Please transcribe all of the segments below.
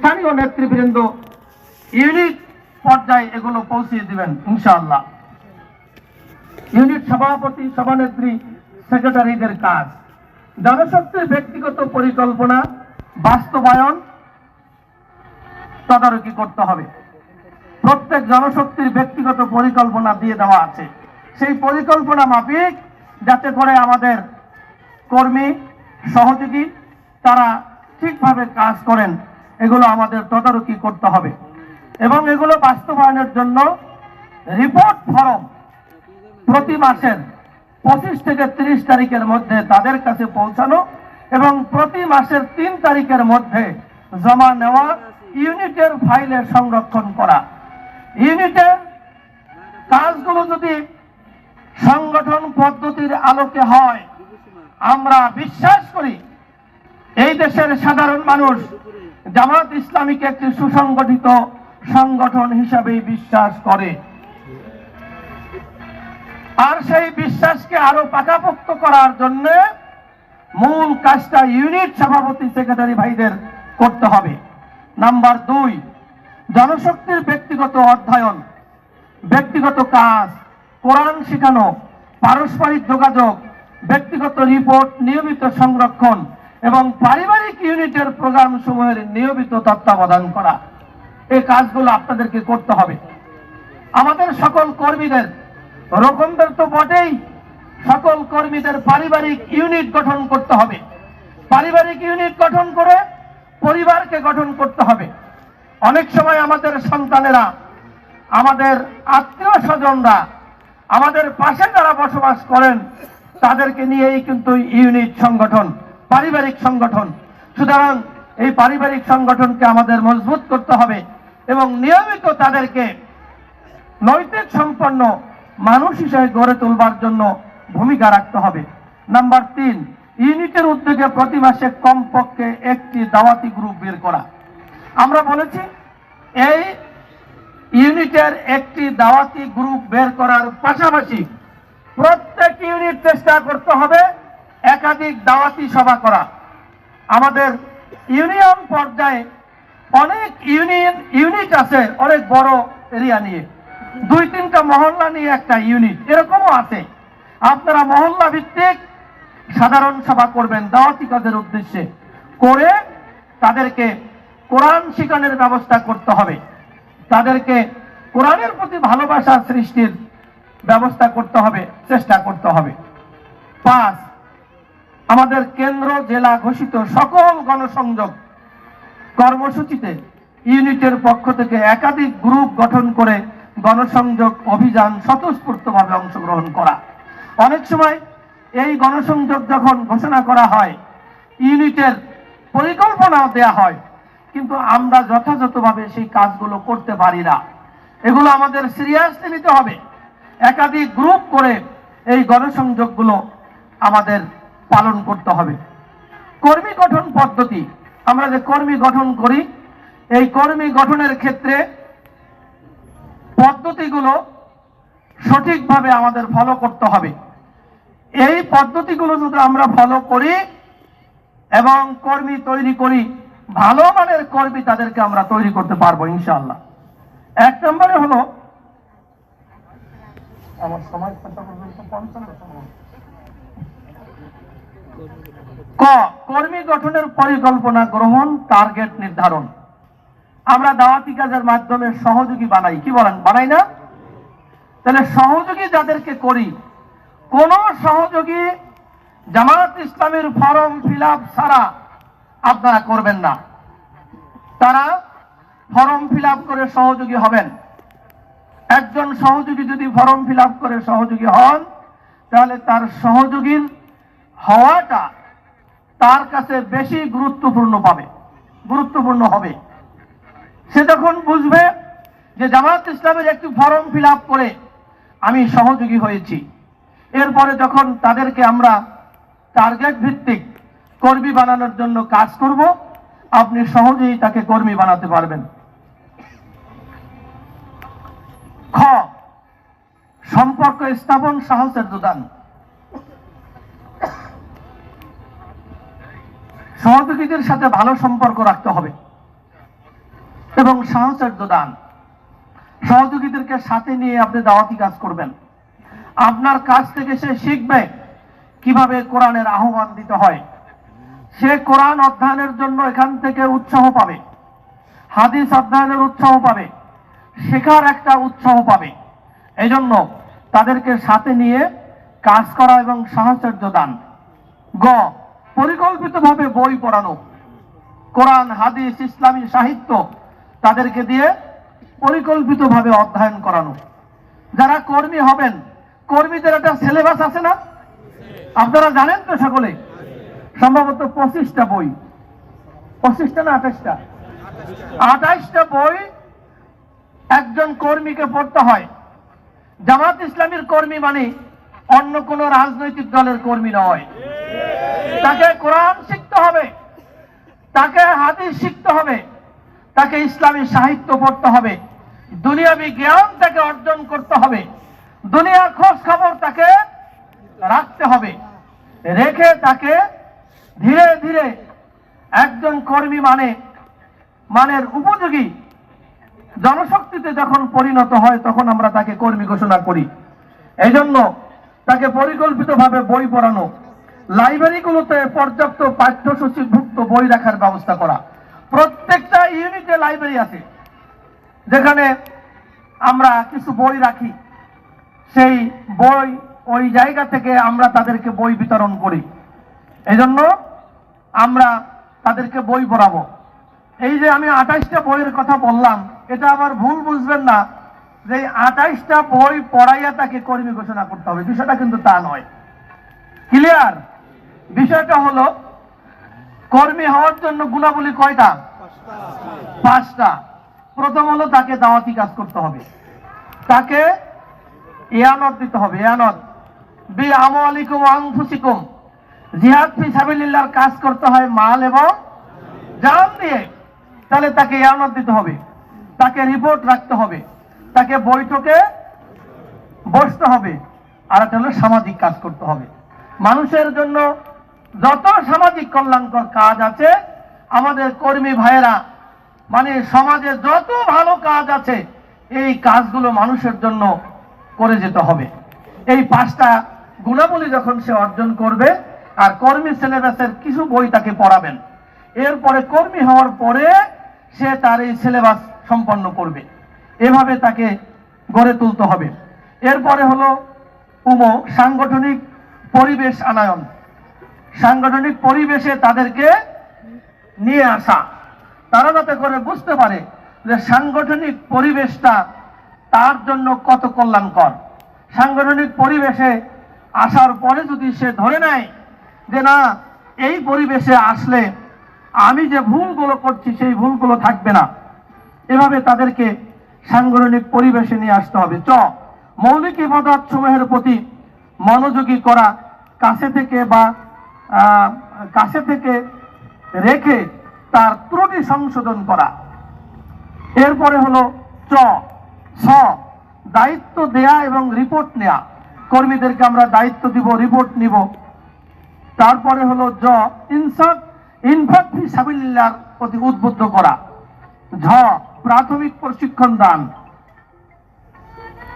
স্থানীয় নেতৃবৃন্দ ইউনিট পর্যায়ে এগুলো পৌঁছিয়ে দিবেন ইনশাআল্লাহ। ইউনিট সভাপতি, সভানেত্রী, সেক্রেটারিদের কাজ জনশক্তির ব্যক্তিগত পরিকল্পনা বাস্তবায়ন তদারকি করতে হবে। প্রত্যেক জনশক্তির ব্যক্তিগত পরিকল্পনা দিয়ে দেওয়া আছে, সেই পরিকল্পনা মাফিক যাতে করে আমাদের কর্মী সহযোগী তারা ঠিকভাবে কাজ করেন এগুলো আমাদের তদারকি করতে হবে এবং এগুলো বাস্তবায়নের জন্য রিপোর্ট ফরম প্রতি মাসের 25 থেকে 30 তারিখের মধ্যে তাদের কাছে পৌঁছানো এবং প্রতি মাসের 3 তারিখের মধ্যে জমা নেওয়া, ইউনিটের ফাইলে সংরক্ষণ করা। ইউনিটের কাজগুলো যদি সংগঠন পদ্ধতির আলোকে হয়, আমরা বিশ্বাস করি এই দেশের সাধারণ মানুষ জামাত ইসলামীকে একটি সুসংগঠিত সংগঠন হিসাবে বিশ্বাস করে। আর সেই বিশ্বাসকে আরো পাকাপোক্ত করার জন্য মূল কাজটা ইউনিট সভাপতি, সেক্রেটারি ভাইদের করতে হবে। নাম্বার 2, জনশক্তির ব্যক্তিগত অধ্যয়ন, ব্যক্তিগত কাজ, কোরআন শেখানো, পারস্পরিক যোগাযোগ, ব্যক্তিগত রিপোর্ট নিয়মিত সংরক্ষণ এবং পারিবারিক ইউনিটের প্রোগ্রাম সমূহের নিয়মিত তত্ত্বাবধান করা। এই কাজগুলো আপনাদেরকে করতে হবে। আমাদের সকল কর্মীদের রকমদের তো বটেই, সকল কর্মীদের পারিবারিক ইউনিট গঠন করতে হবে। পারিবারিক ইউনিট গঠন করে পরিবারকে গঠন করতে হবে। অনেক সময় আমাদের সন্তানেরা, আমাদের আত্মীয় স্বজনরা, আমাদের পাশে যারা বসবাস করেন তাদেরকে নিয়েই কিন্তু ইউনিট সংগঠন, পারিবারিক সংগঠন। সুতরাং এই পারিবারিক সংগঠনকে আমাদের মজবুত করতে হবে এবং নিয়মিত তাদেরকে নৈতিক সম্পন্ন মানুষ হিসেবে গড়ে তোলবার জন্য ভূমিকা রাখতে হবে। নাম্বার 3, ইউনিটের উদ্যোগে প্রতি মাসে কমপক্ষে একটি দাওয়াতি গ্রুপ বের করা। আমরা বলেছি এই ইউনিটের একটি দাওয়াতি গ্রুপ বের করার পাশাপাশি প্রত্যেক ইউনিট চেষ্টা করতে হবে একাধিক দাওয়াতি সভা করা। আমাদের ইউনিয়ন পর্যায়ে অনেক ইউনিট আছে, অনেক বড় এরিয়া নিয়ে, 2-3টা মহল্লা নিয়ে একটা ইউনিট, এরকমও আছে। আপনারা মহল্লা ভিত্তিক সাধারণ সভা করবেন দাওয়াতি কাজের উদ্দেশ্যে, করে তাদেরকে কোরআন শিখানোর ব্যবস্থা করতে হবে, তাদেরকে কোরআনের প্রতি ভালোবাসা সৃষ্টির ব্যবস্থা করতে হবে, চেষ্টা করতে হবে। 5, আমাদের কেন্দ্র জেলা ঘোষিত সকল গণসংযোগ কর্মসূচিতে ইউনিটের পক্ষ থেকে একাধিক গ্রুপ গঠন করে গণসংযোগ অভিযান স্বতঃস্ফূর্তভাবে অংশগ্রহণ করা। অনেক সময় এই গণসংযোগ যখন ঘোষণা করা হয়, ইউনিটের পরিকল্পনাও দেয়া হয়, কিন্তু আমরা যথাযথভাবে সেই কাজগুলো করতে পারি না। এগুলো আমাদের সিরিয়াসলি নিতে হবে। একাধিক গ্রুপ করে এই গণসংযোগগুলো আমাদের পালন করতে হবে। কর্মী গঠন পদ্ধতি, আমরা যে কর্মী গঠন করি, এই কর্মী গঠনের ক্ষেত্রে পদ্ধতিগুলো সঠিকভাবে আমাদের ফলো করতে হবে। এই পদ্ধতিগুলো যদি আমরা ফলো করি এবং কর্মী তৈরি করি, ভালো মানের কর্মী তাদেরকে আমরা তৈরি করতে পারবো ইনশাআল্লাহ। 1 নম্বরে হলো, আমার সময় কর্মী গঠনের পরিকল্পনা গ্রহণ, টার্গেট নির্ধারণ। আমরা দাওয়াতি কাজের মাধ্যমে সহযোগী বানাই, কি বলেন, বানাই না? তাহলে সহযোগী যাদেরকে করি, কোন সহযোগী জামাত ইসলামের ফর্ম ফিল আপ ছাড়া আপনারা করবেন না। তারা ফর্ম ফিল আপ করে সহযোগী হবেন। একজন সহযোগী যদি ফর্ম ফিল আপ করে সহযোগী হন, তাহলে তার সহযোগীর হওয়াটা তার কাছে বেশি গুরুত্বপূর্ণ হবে। সে যখন বুঝবে যে জামাত ইসলামের একটি ফর্ম ফিল আপ করে আমি সহযোগী হয়েছি, এরপরে যখন তাদেরকে আমরা টার্গেট ভিত্তিক কর্মী বানানোর জন্য কাজ করব, আপনি সহজেই তাকে কর্মী বানাতে পারবেন। খ, সম্পর্ক স্থাপন, সাহসের যোগান। সহযোগীদের সাথে ভালো সম্পর্ক রাখতে হবে। এবং সাহসের দান। সহযোগীদেরকে সাথে নিয়ে আপনি দাওয়াতি কাজ করবেন। আপনার কাছ থেকে সে শিখবে কিভাবে কোরআনের আহ্বান দিতে হয়। সে কোরআন অধ্যয়নের জন্য এখান থেকে উৎসাহ পাবে, হাদিস অধ্যয়নের উৎসাহ পাবে, শেখার একটা উৎসাহ পাবে। এই জন্য তাদেরকে সাথে নিয়ে কাজ করা এবং সাহসের দান। গ, পরিকল্পিতভাবে বই পড়ানো, কোরআন, হাদিস, ইসলামী সাহিত্য তাদেরকে দিয়ে পরিকল্পিতভাবে অধ্যয়ন করানো। যারা কর্মী হবেন, কর্মীদের একটা সিলেবাস আছে না? আপনারা জানেন তো সকলে? সম্ভবত 25টা বই, 25টা না 28টা? 28টা বই একজন কর্মীকে পড়তে হয়। জামাত ইসলামীর কর্মী মানে অন্য কোন রাজনৈতিক দলের কর্মী নয়। তাকে কোরআন শিখতে হবে, তাকে হাদিস শিখতে হবে, তাকে ইসলামী সাহিত্য পড়তে হবে, দুনিয়াবী জ্ঞান তাকে অর্জন করতে হবে, দুনিয়ার খোঁজ খবর তাকে রাখতে হবে। রেখে তাকে ধীরে ধীরে একজন কর্মী মানের উপযোগী জনশক্তিতে যখন পরিণত হয় তখন আমরা তাকে কর্মী ঘোষণা করি। এই জন্য তাকে পরিকল্পিতভাবে বই পড়ানো, লাইব্রেরিগুলোতে পর্যাপ্ত পাঠ্যসূচিভুক্ত বই রাখার ব্যবস্থা করা। প্রত্যেকটা ইউনিটে লাইব্রেরি আছে যেখানে আমরা কিছু বই রাখি, সেই বই ওই জায়গা থেকে আমরা তাদেরকে বই বিতরণ করি। এই জন্য আমরা তাদেরকে বই পড়াবো। এই যে আমি 28টা বইয়ের কথা বললাম, এটা আবার ভুল বুঝবেন না যে 28টা বই পড়াইয়া তাকে কর্মী ঘোষণা করতে হবে, বিষয়টা কিন্তু তা নয়। ক্লিয়ার? বিষয়টা হলো কর্মী হওয়ার জন্য গুণাবলী কয়টা? 5টা। প্রথম হলো তাকে দাওয়াতি কাজ করতে হবে, তাকে ইয়ানত দিতে হবে। ইয়ানত বি আমওয়ালিকুম ওয়া আনফুসিকুম, জিহাদ ফি সাবিলিল্লাহর কাজ করতে হয় মাল এবং জান দিয়ে। তাহলে তাকে ইয়ানত দিতে হবে, তাকে রিপোর্ট রাখতে হবে, তাকে বৈঠকে বসতে হবে। আর একটা হলো সামাজিক কাজ করতে হবে। মানুষের জন্য যত সামাজিক কল্যাণকর কাজ আছে আমাদের কর্মী ভাইয়েরা মানে সমাজে যত ভালো কাজ আছে এই কাজগুলো মানুষের জন্য করে যেতে হবে। এই 5টা গুণাবলী যখন সে অর্জন করবে, আর কর্মী সিলেবাসের কিছু বই তাকে পড়াবেন, এরপরে কর্মী হওয়ার পরে সে তার এই সিলেবাস সম্পন্ন করবে। এভাবে তাকে গড়ে তুলতে হবে। এরপরে হলো সাংগঠনিক পরিবেশ আনয়ন, সাংগঠনিক পরিবেশে তাদেরকে নিয়ে আসা। তারা যাতে করে বুঝতে পারে যে সাংগঠনিক পরিবেশটা তার জন্য কত কল্যাণকর। সাংগঠনিক পরিবেশে আসার পরে যদি সে ধরে নেয় যে না, এই পরিবেশে আসলে আমি যে ভুলগুলো করছি সেই ভুলগুলো থাকবে না, এভাবে তাদেরকে সাংগঠনিক পরিবেশে নিয়ে আসতে হবে। মৌলিক ইবাদত সমূহের প্রতি মনোযোগী করা, কাছে থেকে রেখে তার ত্রুটি সংশোধন করা। এরপরে হলো দায়িত্ব দেয়া এবং রিপোর্ট নেয়া। কর্মীদেরকে আমরা দায়িত্ব দিব, রিপোর্ট নিব। তারপরে হলো ইনফাক ফি সাবিলিল্লাহর প্রতি উদ্বুদ্ধ করা। প্রাথমিক প্রশিক্ষণ দান।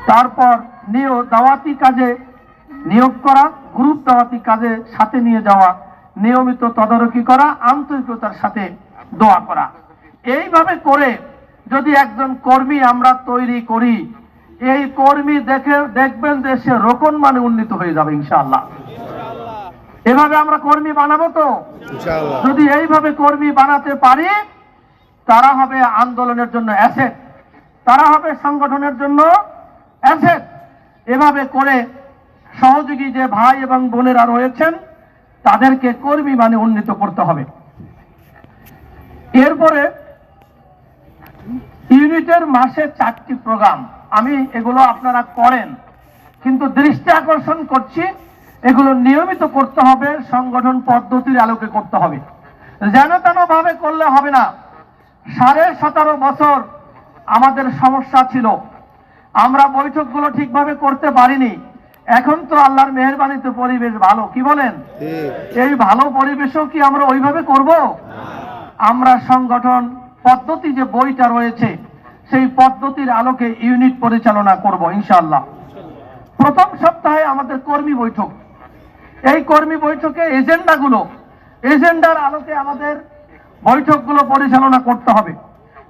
তারপর দাওয়াতি কাজে নিয়োগ করা, গ্রুপ দাওয়াতি কাজে সাথে নিয়ে যাওয়া, নিয়মিত তদারকি করা, আন্তরিকতার সাথে দোয়া করা। এইভাবে করে যদি একজন কর্মী আমরা তৈরি করি, এই কর্মী দেখবেন যে সে রোকন মানে উন্নীত হয়ে যাবে ইনশাআল্লাহ। এভাবে আমরা কর্মী বানাবো তো ইনশাআল্লাহ। যদি এইভাবে কর্মী বানাতে পারি, তারা হবে আন্দোলনের জন্য অ্যাসেট, তারা হবে সংগঠনের জন্য অ্যাসেট। এভাবে করে সহযোগী যে ভাই এবং বোনেরা রয়েছেন তাদেরকে কর্মী মানে উন্নীত করতে হবে। এরপরে ইউনিটের মাসে 4টি প্রোগ্রাম, আমি এগুলো আপনারা করেন, কিন্তু দৃষ্টি আকর্ষণ করছি এগুলো নিয়মিত করতে হবে, সংগঠন পদ্ধতির আলোকে করতে হবে। যেন তেন ভাবে করলে হবে না। 17.5 বছর আমাদের সমস্যা ছিল, আমরা বৈঠকগুলো ঠিকভাবে করতে পারিনি। এখন তো আল্লাহর মেহেরবানিতে পরিবেশ ভালো, কি বলেন? এই ভালো পরিবেশও কি আমরা ওইভাবে করব? আমরা সংগঠন পদ্ধতি যে বইটা রয়েছে সেই পদ্ধতির আলোকে ইউনিট পরিচালনা করব ইনশাআল্লাহ। প্রথম সপ্তাহে আমাদের কর্মী বৈঠক, এই কর্মী বৈঠকে এজেন্ডার আলোকে আমাদের বৈঠকগুলো পরিচালনা করতে হবে।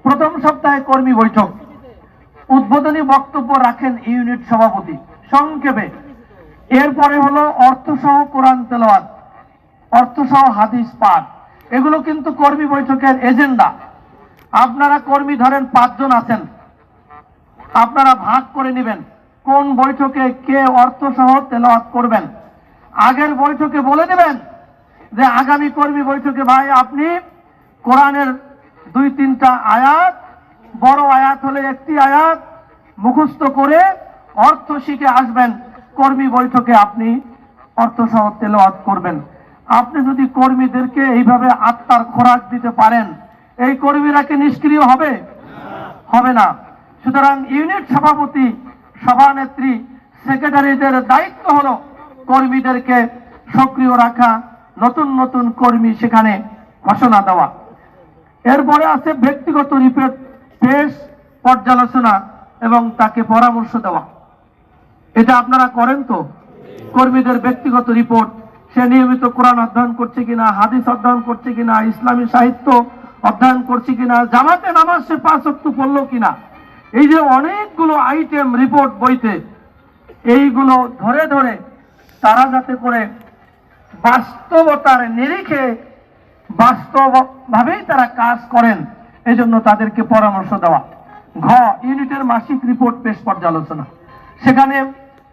প্রথম সপ্তাহে কর্মী বৈঠক, উদ্বোধনী বক্তব্য রাখেন ইউনিট সভাপতি সংক্ষেপে। এরপরে হলো অর্থসহ কোরআন তেলাওয়াত, অর্থসহ হাদিস পাঠ, এগুলো কিন্তু কর্মী বৈঠকের এজেন্ডা। আপনারা কর্মী ধরেন 5 জন আছেন, আপনারা ভাগ করে নেবেন কোন বৈঠকে কে অর্থসহ তেলাওয়াত করবেন। আগের বৈঠকে বলে দেবেন যে আগামী কর্মী বৈঠকে ভাই আপনি কোরআনের 2-3টা আয়াত, বড় আয়াত হলে 1টি আয়াত মুখস্থ করে অর্থ শিখে আসবেন, কর্মী বৈঠকে আপনি অর্থসহ তেলাওয়াত করবেন। আপনি যদি কর্মীদেরকে এইভাবে আত্মার খোরাক দিতে পারেন, এই কর্মীরা কি নিষ্ক্রিয় হবে? হবে না। সুতরাং ইউনিট সভাপতি, সভানেত্রী, সেক্রেটারিদের দায়িত্ব হলো কর্মীদেরকে সক্রিয় রাখা, নতুন নতুন কর্মী সেখানে ঘোষণা দেওয়া। এরপরে আছে ব্যক্তিগত রিপোর্ট পেশ, পর্যালোচনা এবং তাকে পরামর্শ দেওয়া। এটা আপনারা করেন তো? কর্মীদের ব্যক্তিগত রিপোর্ট, সে নিয়মিত কোরআন অধ্যয়ন করছে কিনা, হাদিস অধ্যয়ন করছে কিনা, ইসলামী সাহিত্য অধ্যয়ন করছে কিনা, জামাতে নামাজ সে 5 ওয়াক্ত পড়লো কিনা, এই যে অনেকগুলো আইটেম রিপোর্ট বইতে, এইগুলো ধরে ধরে তারা যাতে করে বাস্তবতার নিরিখে বাস্তবভাবেই তারা কাজ করেন, এজন্য তাদেরকে পরামর্শ দেওয়া। ঘ, ইউনিটের মাসিক রিপোর্ট পেশ, পর্যালোচনা। সেখানে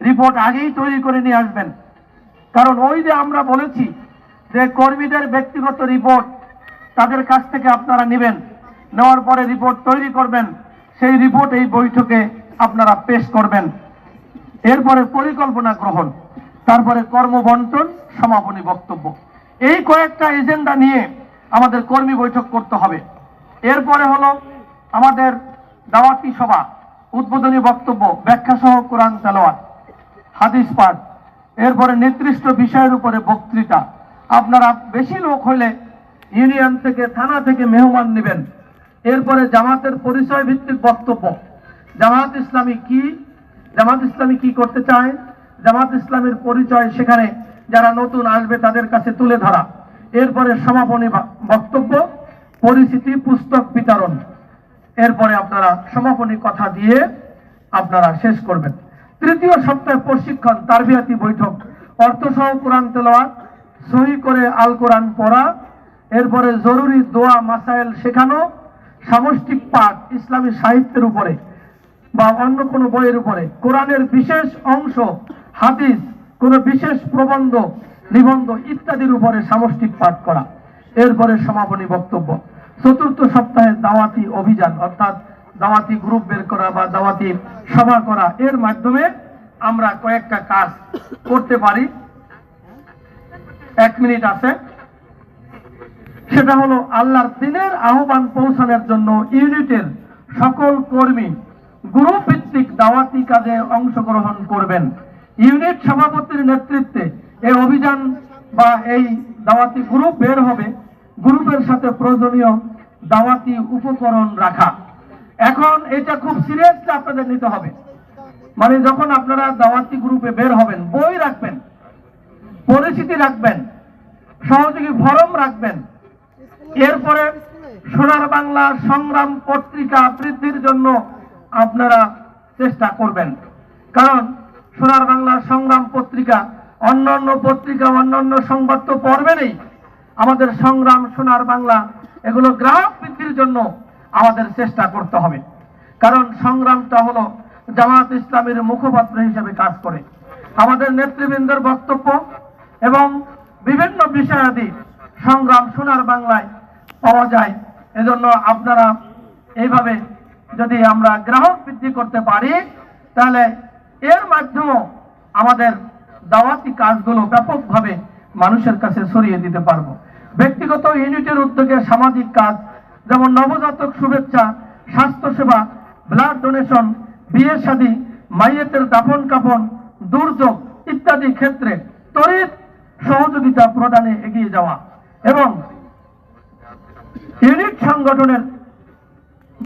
রিপোর্ট আগেই তৈরি করে নিয়ে আসবেন, কারণ ওই যে আমরা বলেছি যে কর্মীদের ব্যক্তিগত রিপোর্ট তাদের কাছ থেকে আপনারা নেবেন, নেওয়ার পরে রিপোর্ট তৈরি করবেন, সেই রিপোর্ট এই বৈঠকে আপনারা পেশ করবেন। এরপরে পরিকল্পনা গ্রহণ, তারপরে কর্মবন্টন, সমাপনী বক্তব্য, এই কয়েকটা এজেন্ডা নিয়ে আমাদের কর্মী বৈঠক করতে হবে। এরপরে হলো আমাদের দাওয়াতি সভা, উদ্বোধনী বক্তব্য, ব্যাখ্যা সহ কোরআন তেলাওয়াত, হাদিস পাঠ। এরপরে নির্দিষ্ট বিষয়ের উপরে বক্তৃতা। আপনারা বেশি লোক হলে ইউনিয়ন থেকে, থানা থেকে মেহমান নেবেন। এরপরে জামাতের পরিচয় ভিত্তিক বক্তব্য, জামাত ইসলামী কি করতে চায়, জামাত ইসলামের পরিচয় সেখানে যারা নতুন আসবে তাদের কাছে তুলে ধরা। এরপরে সমাপনী বক্তব্য, পরিচিতি, পুস্তক বিতরণ। এরপরে আপনারা সমাপনী কথা দিয়ে আপনারা শেষ করবেন। তৃতীয় সপ্তাহে প্রশিক্ষণ, তারবিয়াতি বৈঠক, অর্থসহ কোরআন তেলাওয়াত, সহি করে আল কোরআন পড়া। এরপরে জরুরি দোয়া মাসাইল শেখানো, সামষ্টিক পাঠ ইসলামী সাহিত্যের উপরে বা অন্য কোনো বইয়ের উপরে, কোরআনের বিশেষ অংশ, হাদিস, কোনো বিশেষ প্রবন্ধ, নিবন্ধ ইত্যাদির উপরে সামষ্টিক পাঠ করা। এরপরে সমাপনী বক্তব্য। চতুর্থ সপ্তাহে দাওয়াতি অভিযান, অর্থাৎ দাওয়াতি গ্রুপ বের করা বা দাওয়াতি সভা করা। এর মাধ্যমে আমরা কয়েকটা কাজ করতে পারি। 1 মিনিট আছে, সেটা হলো আল্লাহর দ্বীনের আহ্বান পৌঁছানোর জন্য ইউনিটের সকল কর্মী গ্রুপ ভিত্তিক দাওয়াতি কাজে অংশগ্রহণ করবেন। ইউনিট সভাপতির নেতৃত্বে এই অভিযান বা এই দাওয়াতি গ্রুপ বের হবে, গ্রুপের সাথে প্রয়োজনীয় দাওয়াতি উপকরণ রাখা। এখন এটা খুব সিরিয়াসলি আপনাদের নিতে হবে, মানে যখন আপনারা দাওয়াতি গ্রুপে বের হবেন, বই রাখবেন, পরিচিতি রাখবেন, সহযোগী ফরম রাখবেন। এরপরে সোনার বাংলা সংগ্রাম পত্রিকা বৃদ্ধির জন্য আপনারা চেষ্টা করবেন, কারণ সোনার বাংলা সংগ্রাম পত্রিকা, অন্যান্য পত্রিকা, অন্যান্য সংবাদ তো পড়বেনই, আমাদের সংগ্রাম, সোনার বাংলা, এগুলো গ্রাহক বৃদ্ধির জন্য আমাদের চেষ্টা করতে হবে। কারণ সংগ্রামটা হলো জামাত ইসলামের মুখপাত্র হিসেবে কাজ করে। আমাদের নেতৃবৃন্দের বক্তব্য এবং বিভিন্ন বিষয়াদি সংগ্রাম সোনার বাংলায় পাওয়া যায়। এজন্য আপনারা এইভাবে যদি আমরা গ্রাহক বৃদ্ধি করতে পারি, তাহলে এর মাধ্যমে আমাদের দাওয়াতি কাজগুলো ব্যাপকভাবে মানুষের কাছে ছড়িয়ে দিতে পারবো। ব্যক্তিগত ইউনিটের উদ্যোগে সামাজিক কাজ, যেমন নবজাতক শুভেচ্ছা, স্বাস্থ্যসেবা, ব্লাড ডোনেশন, বিয়ে শাদী, মাইয়েতের দাফন কাফন, দুর্যোগ ইত্যাদি ক্ষেত্রে তড়িৎ সহযোগিতা প্রদানে এগিয়ে যাওয়া এবং ইউনিট সংগঠনের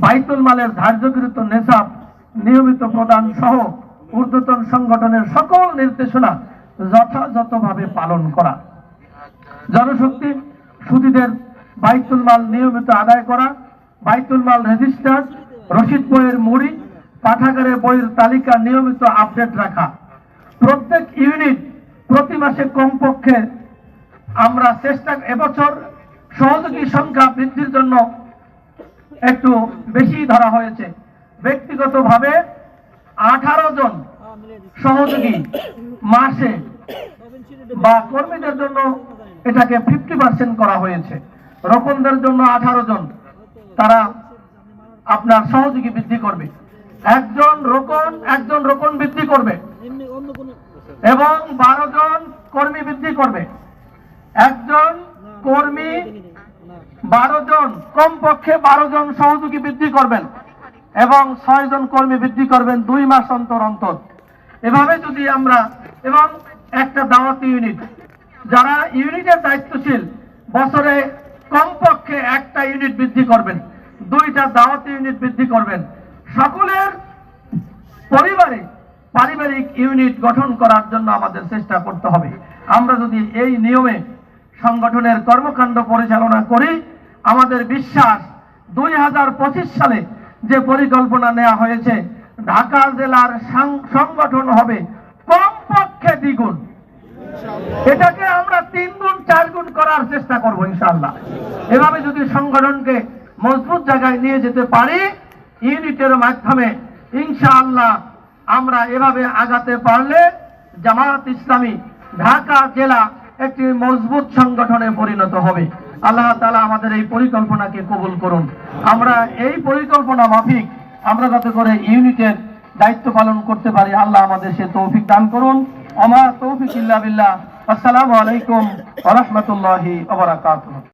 বাইতুল মালের ধার্যকৃত নেশাব নিয়মিত প্রদান সহ ঊর্ধ্বতন সংগঠনের সকল নির্দেশনা যথাযথভাবে পালন করা। জনশক্তি সুদীদের বাইতুল মাল নিয়মিত আদায় করা, বাইতুল মাল রেজিস্টার, রসিদ বইয়ের মুড়ি, পাঠাগারে বইয়ের তালিকা নিয়মিত আপডেট রাখা। প্রত্যেক ইউনিট প্রতি মাসে কমপক্ষে আমরা চেষ্টা, এবছর সহযোগী সংখ্যা বৃদ্ধির জন্য একটু বেশি ধরা হয়েছে। ব্যক্তিগতভাবে 18 জন সহযোগী মাসে বা কর্মীদের জন্য এটাকে 50% করা হয়েছে। রোপণদের জন্য 18 জন তারা আপনার সহযোগী বৃদ্ধি করবে, একজন রোপণ বৃদ্ধি করবে এবং 12 জন কর্মী বৃদ্ধি করবে। একজন কর্মী 12 জন, কমপক্ষে 12 জন সহযোগী বৃদ্ধি করবেন এবং 6 জন কর্মী বৃদ্ধি করবেন 2 মাস অন্তর অন্তর। এভাবে যদি আমরা, এবং একটা দাওয়াতি ইউনিট, যারা ইউনিটের দায়িত্বশীল বছরে কমপক্ষে একটা ইউনিট বৃদ্ধি করবেন, 2টা দাওয়াতি ইউনিট বৃদ্ধি করবেন। সকলের পরিবারে পারিবারিক ইউনিট গঠন করার জন্য আমাদের চেষ্টা করতে হবে। আমরা যদি এই নিয়মে সংগঠনের কর্মকাণ্ড পরিচালনা করি, আমাদের বিশ্বাস 2025 সালে যে পরিকল্পনা নেওয়া হয়েছে, ঢাকা জেলার সংগঠন হবে কমপক্ষে দ্বিগুণ। এটাকে আমরা 3 গুণ 4 গুণ করার চেষ্টা করব ইনশাআল্লাহ। এভাবে যদি সংগঠনকে মজবুত জায়গায় নিয়ে যেতে পারি, ইউনিটের মাধ্যমে ইনশাআল্লাহ আমরা এভাবে আগাতে পারলে জামায়াত ইসলামী ঢাকা জেলা একটি মজবুত সংগঠনে পরিণত হবে। আল্লাহ তাআলা আমাদের এই পরিকল্পনাকে কবুল করুন। আমরা এই পরিকল্পনা মাফিক আমরা যাতে করে ইউনিটের দায়িত্ব পালন করতে পারি, আল্লাহ আমাদের সে তৌফিক দান করুন। আমা তৌফিক ইল্লা বিল্লাহ। আসসালামু আলাইকুম ওয়া রাহমাতুল্লাহি ওয়া বারাকাতুহু।